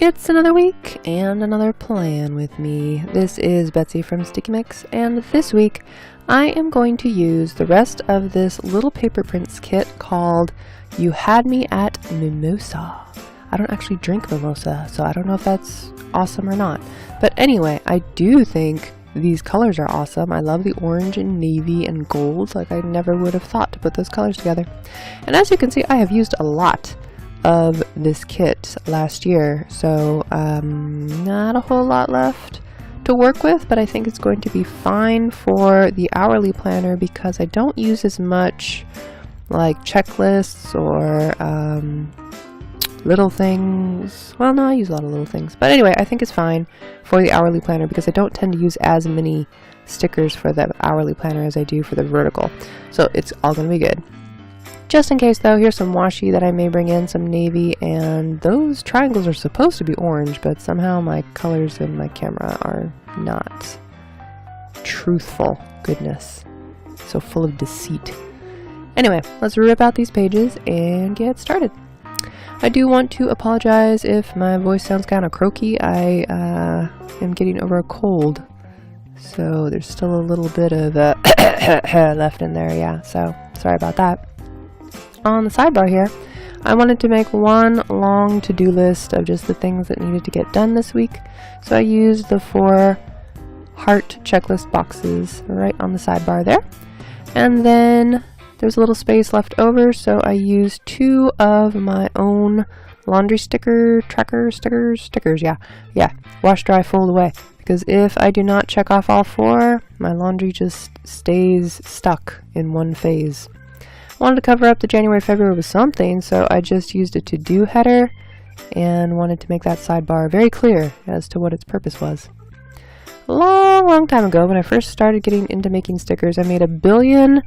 It's another week and another plan with me. This is Betsy from STICKIMIX, and this week I am going to use the rest of this little paper prints kit called You Had Me at Mimosa. I don't actually drink mimosa, so I don't know if that's awesome or not. But anyway, I do think these colors are awesome. I love the orange and navy and gold. Like, I never would have thought to put those colors together. And as you can see, I have used a lot of this kit last year, so not a whole lot left to work with, but I think it's going to be fine for the hourly planner because I don't use as much like checklists or little things. Well, no, I use a lot of little things, but anyway, I think it's fine for the hourly planner because I don't tend to use as many stickers for the hourly planner as I do for the vertical, so it's all gonna be good. Just in case though, here's some washi that I may bring in, some navy, and those triangles are supposed to be orange, but somehow my colors in my camera are not truthful. Goodness. So full of deceit. Anyway, let's rip out these pages and get started. I do want to apologize if my voice sounds kind of croaky. I am getting over a cold, so there's still a little bit of left in there, yeah, so sorry about that. On the sidebar here, I wanted to make one long to-do list of just the things that needed to get done this week, so I used the 4 heart checklist boxes right on the sidebar there, and then there's a little space left over, so I used 2 of my own laundry sticker stickers, yeah, wash, dry, fold away, because if I do not check off all 4, my laundry just stays stuck in one phase. Wanted to cover up the January, February with something, so I just used a to-do header and wanted to make that sidebar very clear as to what its purpose was. A long time ago, when I first started getting into making stickers, I made a billion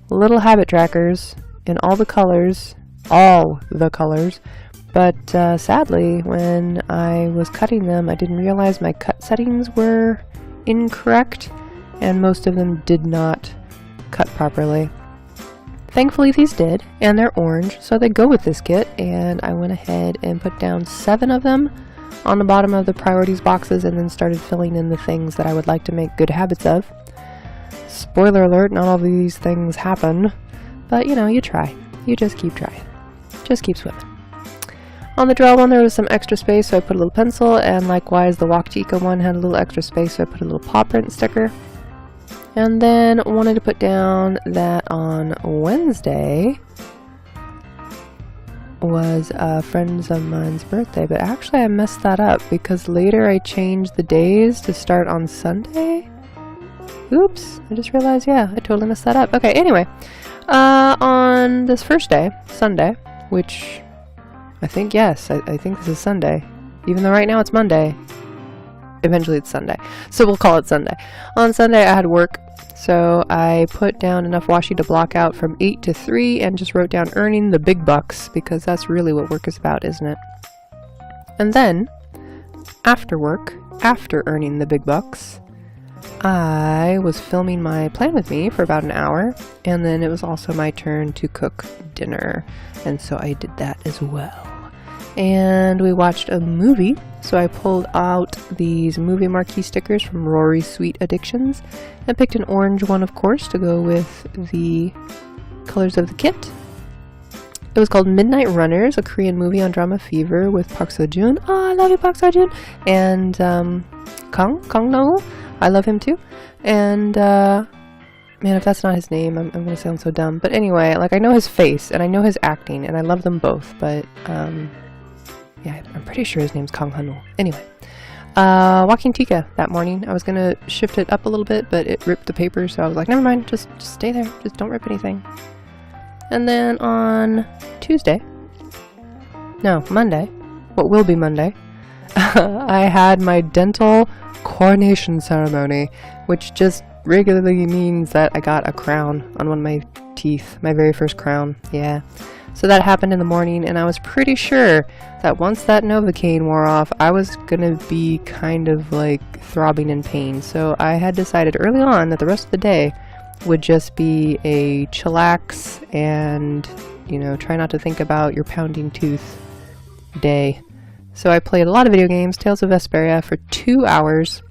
little habit trackers in all the colors, but sadly, when I was cutting them, I didn't realize my cut settings were incorrect, and most of them did not cut properly. Thankfully these did, and they're orange, so they go with this kit, and I went ahead and put down 7 of them on the bottom of the priorities boxes and then started filling in the things that I would like to make good habits of. Spoiler alert, not all of these things happen, but you know, you try. You just keep trying. Just keep swimming. On the draw one there was some extra space, so I put a little pencil, and likewise the Walk to Eco one had a little extra space, so I put a little paw print sticker. And then wanted to put down that on Wednesday was a friend of mine's birthday, but actually I messed that up because later I changed the days to start on Sunday. Oops, I just realized, yeah, I totally messed that up. Okay, anyway, on this first day, Sunday, which I think, yes, I think this is Sunday, even though right now it's Monday. Eventually it's Sunday, so we'll call it Sunday. On Sunday I had work, so I put down enough washi to block out from 8 to 3 and just wrote down earning the big bucks, because that's really what work is about, isn't it? And then, after work, after earning the big bucks, I was filming my plan with me for about an hour, and then it was also my turn to cook dinner, and so I did that as well. And we watched a movie, so I pulled out these movie marquee stickers from RORY Sweet Addictions and picked an orange one, of course, to go with the colors of the kit. It was called Midnight Runners, a Korean movie on drama fever with Park Seo-joon. Oh, I love you, Park Seo-joon! And Kang No, I love him too. And man, if that's not his name, I'm gonna sound so dumb. But anyway, like, I know his face and I know his acting, and I love them both, but yeah, I'm pretty sure his name's Kang Han-woo. Anyway, walking Tika that morning. I was gonna shift it up a little bit, but it ripped the paper, so I was like, never mind, just stay there, just don't rip anything. And then on Monday, what will be Monday, I had my dental coronation ceremony, which just regularly means that I got a crown on one of my teeth, my very first crown, yeah. So that happened in the morning, and I was pretty sure that once that Novocaine wore off, I was gonna be kind of like throbbing in pain. So I had decided early on that the rest of the day would just be a chillax and, you know, try not to think about your pounding tooth day. So I played a lot of video games, Tales of Vesperia, for 2 hours.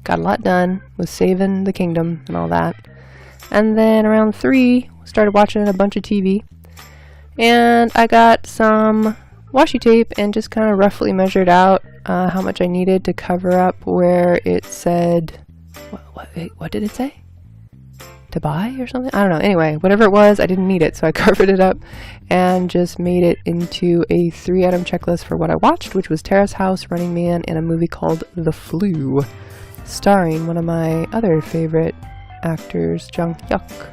Got a lot done, was saving the kingdom and all that. And then around 3, started watching a bunch of TV. And I got some washi tape and just kind of roughly measured out how much I needed to cover up where it said... What did it say? To buy or something? I don't know. Anyway, whatever it was, I didn't need it, so I covered it up and just made it into a 3-item checklist for what I watched, which was Terrace House, Running Man, and a movie called The Flu, starring one of my other favorite actors, Jung Hyuk.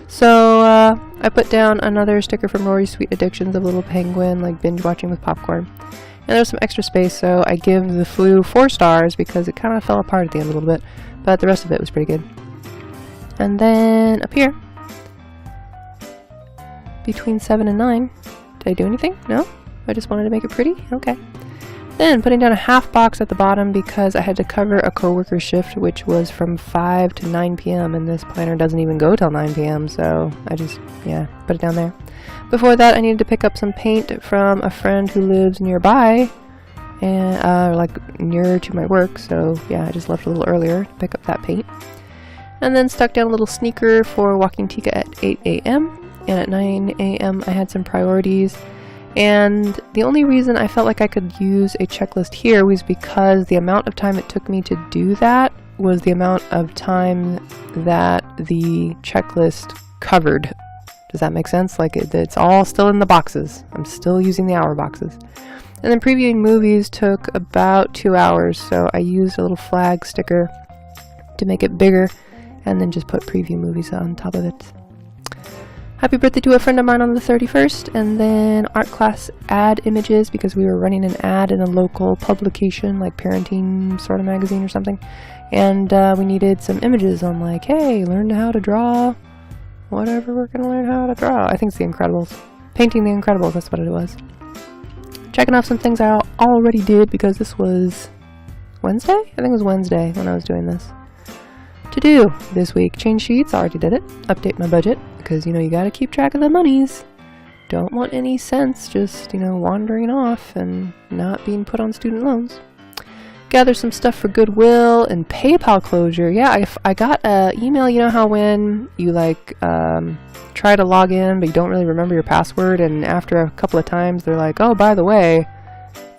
So I put down another sticker from RORY's Sweet Addictions of Little Penguin, like binge watching with popcorn. And there's some extra space, so I give The Flu 4 stars because it kind of fell apart at the end a little bit, but the rest of it was pretty good. And then up here, between 7 and 9, did I do anything? No? I just wanted to make it pretty? Okay. Then putting down a half box at the bottom because I had to cover a coworker shift, which was from 5 to 9 p.m. and this planner doesn't even go till 9 p.m. so I just, put it down there. Before that, I needed to pick up some paint from a friend who lives nearby and like nearer to my work, so I just left a little earlier to pick up that paint. And then stuck down a little sneaker for walking Tika at 8 a.m. and at 9 a.m. I had some priorities. And the only reason I felt like I could use a checklist here was because the amount of time it took me to do that was the amount of time that the checklist covered. Does that make sense? Like it's all still in the boxes. I'm still using the hour boxes. And then previewing movies took about 2 hours, so I used a little flag sticker to make it bigger and then just put preview movies on top of it. Happy birthday to a friend of mine on the 31st, and then art class ad images because we were running an ad in a local publication, like parenting sort of magazine or something, and we needed some images on like, hey, learn how to draw whatever we're gonna learn how to draw. I think it's The Incredibles. Painting The Incredibles, that's what it was. Checking off some things I already did because this was Wednesday? I think it was Wednesday when I was doing this. To do this week, change sheets, already did it. Update my budget, because you gotta keep track of the monies. Don't want any cents just, wandering off and not being put on student loans. Gather some stuff for Goodwill and PayPal closure. Yeah, I got an email, how when you try to log in but you don't really remember your password, and after a couple of times they're like, oh, by the way,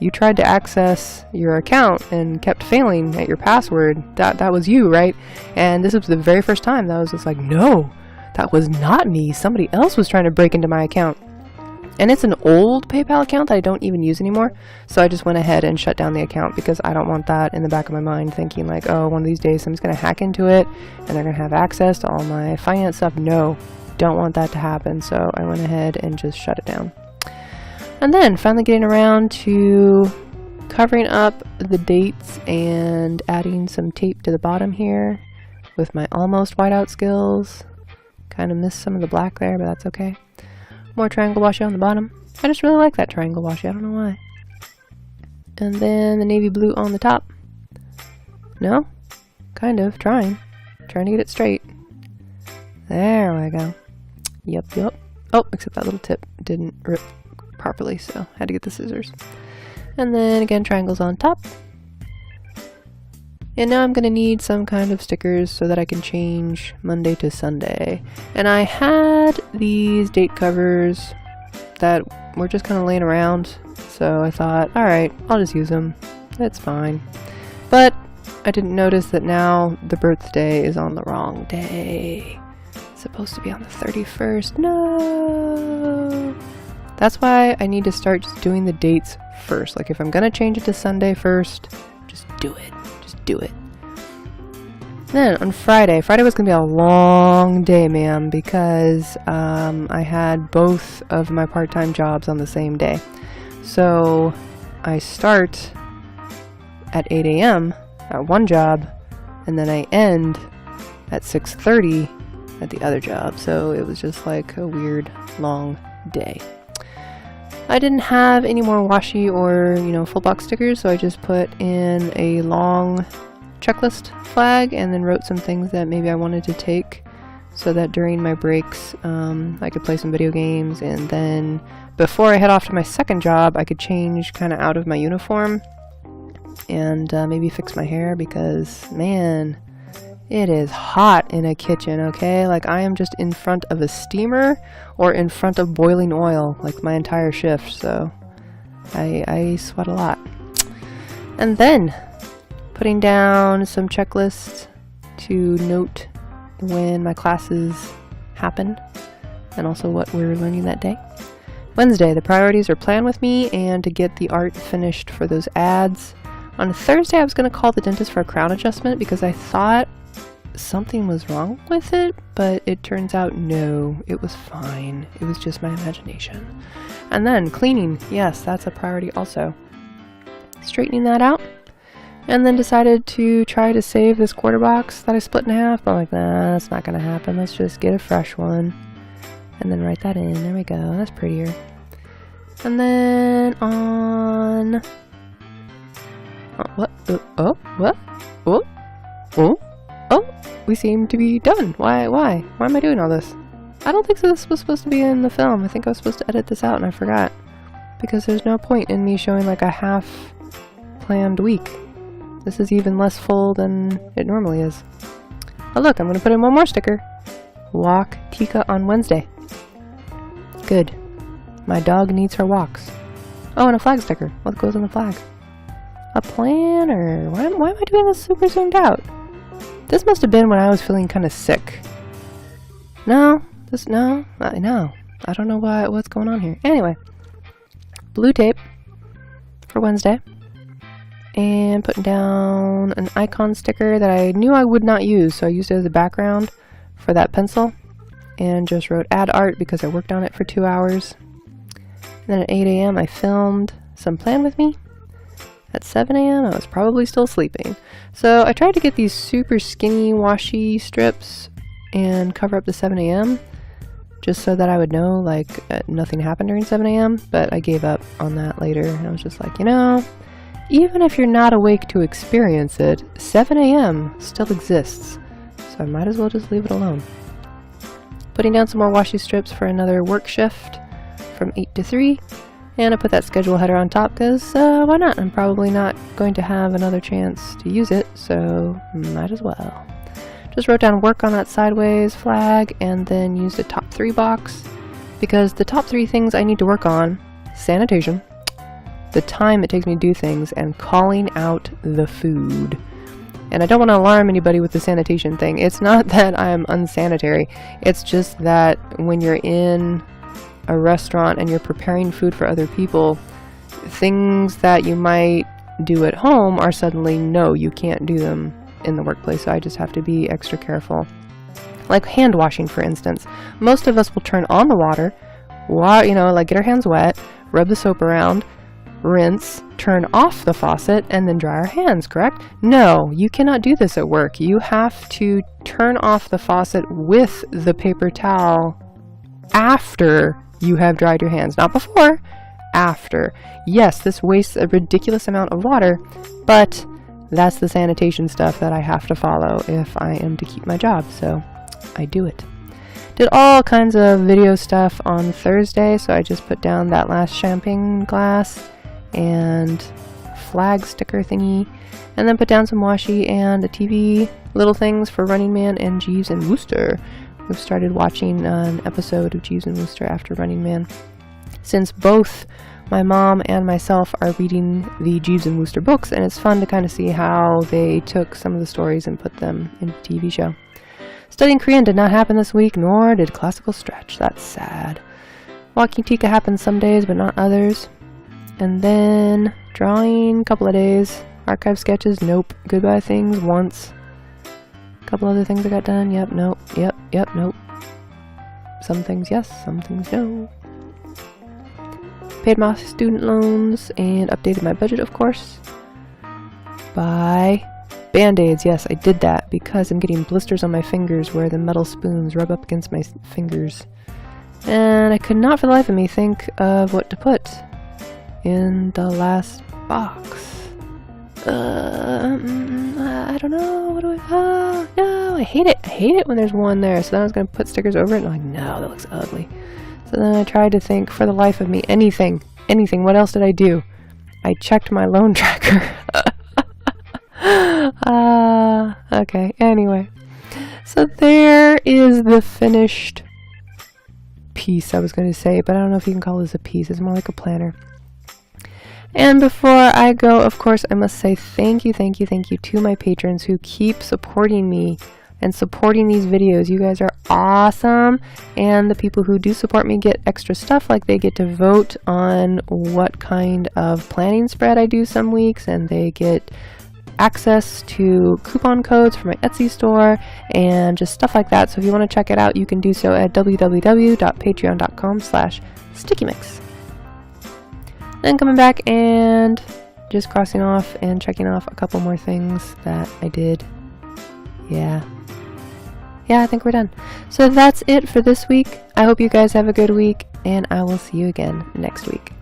you tried to access your account and kept failing at your password. That was you, right? And this was the very first time that I was just like, no, that was not me. Somebody else was trying to break into my account. And it's an old PayPal account that I don't even use anymore. So I just went ahead and shut down the account because I don't want that in the back of my mind thinking like, oh, one of these days someone's going to hack into it and they're going to have access to all my finance stuff. No, don't want that to happen. So I went ahead and just shut it down. And then finally getting around to covering up the dates and adding some tape to the bottom here with my almost whiteout skills. Kind of missed some of the black there, but that's okay. More triangle washi on the bottom. I just really like that triangle washi. I don't know why. And then the navy blue on the top. No? Kind of. Trying to get it straight. There we go. Yep. Oh, except that little tip didn't rip properly, so had to get the scissors. And then again, triangles on top. And now I'm going to need some kind of stickers so that I can change Monday to Sunday. And I had these date covers that were just kind of laying around, so I thought, alright, I'll just use them. That's fine. But I didn't notice that now the birthday is on the wrong day. It's supposed to be on the 31st. No! That's why I need to start just doing the dates first. Like if I'm going to change it to Sunday first, just do it. Do it. Then on Friday was going to be a long day, ma'am, because I had both of my part-time jobs on the same day. So I start at 8 a.m. at one job, and then I end at 6:30 at the other job. So it was just like a weird long day. I didn't have any more washi or, full box stickers, so I just put in a long checklist flag and then wrote some things that maybe I wanted to take so that during my breaks I could play some video games, and then before I head off to my second job I could change kind of out of my uniform and maybe fix my hair, because man, it is hot in a kitchen, okay? Like, I am just in front of a steamer or in front of boiling oil like my entire shift, so I sweat a lot. And then putting down some checklists to note when my classes happen and also what we're learning that day. Wednesday, the priorities are plan with me and to get the art finished for those ads. On Thursday, I was going to call the dentist for a crown adjustment because I thought something was wrong with it, but it turns out no, it was fine. It was just my imagination. And then cleaning, yes, that's a priority also. Straightening that out. And then decided to try to save this quarter box that I split in half, but I'm like, nah, that's not going to happen. Let's just get a fresh one. And then write that in. There we go. That's prettier. And then on... what? What? Oh, we seem to be done. Why am I doing all this? I don't think this was supposed to be in the film. I think I was supposed to edit this out and I forgot. Because there's no point in me showing like a half-planned week. This is even less full than it normally is. Oh look, I'm going to put in one more sticker. Walk Tika on Wednesday. Good. My dog needs her walks. Oh, and a flag sticker. What goes on the flag? A planner. Why am I doing this super zoomed out? This must have been when I was feeling kind of sick. No. I don't know what's going on here. Anyway. Blue tape for Wednesday. And putting down an icon sticker that I knew I would not use, so I used it as a background for that pencil. And just wrote add art because I worked on it for 2 hours. And then at 8 a.m. I filmed some plan with me. At 7 a.m. I was probably still sleeping. So I tried to get these super skinny washi strips and cover up the 7 a.m. just so that I would know like nothing happened during 7 a.m. But I gave up on that later, and I was just like, you know, even if you're not awake to experience it, 7 a.m. still exists. So I might as well just leave it alone. Putting down some more washi strips for another work shift from 8 to 3. And I put that schedule header on top because why not? I'm probably not going to have another chance to use it, so might as well. Just wrote down work on that sideways flag and then used a top 3 box because the top 3 things I need to work on: sanitation, the time it takes me to do things, and calling out the food. And I don't want to alarm anybody with the sanitation thing. It's not that I'm unsanitary. It's just that when you're in a restaurant and you're preparing food for other people, things that you might do at home are suddenly no, you can't do them in the workplace, so I just have to be extra careful. Like hand washing, for instance. Most of us will turn on the water, like get our hands wet, rub the soap around, rinse, turn off the faucet, and then dry our hands, correct? No, you cannot do this at work. You have to turn off the faucet with the paper towel after you have dried your hands, not before, after. Yes, this wastes a ridiculous amount of water, but that's the sanitation stuff that I have to follow if I am to keep my job, so I do it. Did all kinds of video stuff on Thursday, so I just put down that last champagne glass and flag sticker thingy, and then put down some washi and a TV little things for Running Man and Jeeves and Wooster. We've started watching an episode of Jeeves and Wooster after Running Man. Since both my mom and myself are reading the Jeeves and Wooster books, and it's fun to kind of see how they took some of the stories and put them in a TV show. Studying Korean did not happen this week, nor did classical stretch. That's sad. Walking Tika happens some days, but not others. And then drawing, a couple of days. Archive sketches, nope. Goodbye things, once. Couple other things I got done. Yep, nope, yep, nope. Some things yes, some things no. Paid my student loans and updated my budget, of course. Buy Band-Aids. Yes, I did that because I'm getting blisters on my fingers where the metal spoons rub up against my fingers. And I could not for the life of me think of what to put in the last box. I don't know. What do I... no, I hate it. I hate it when there's one there. So then I was going to put stickers over it, and I'm like, no, that looks ugly. So then I tried to think, for the life of me, anything. What else did I do? I checked my loan tracker. Okay, anyway. So there is the finished piece, I was going to say, but I don't know if you can call this a piece. It's more like a planner. And before I go, of course, I must say thank you to my patrons who keep supporting me and supporting these videos. You guys are awesome, and the people who do support me get extra stuff, like they get to vote on what kind of planning spread I do some weeks, and they get access to coupon codes for my Etsy store and just stuff like that. So if you want to check it out, you can do so at www.patreon.com/STICKIMIX. Then coming back and just crossing off and checking off a couple more things that I did. Yeah, I think we're done. So that's it for this week. I hope you guys have a good week, and I will see you again next week.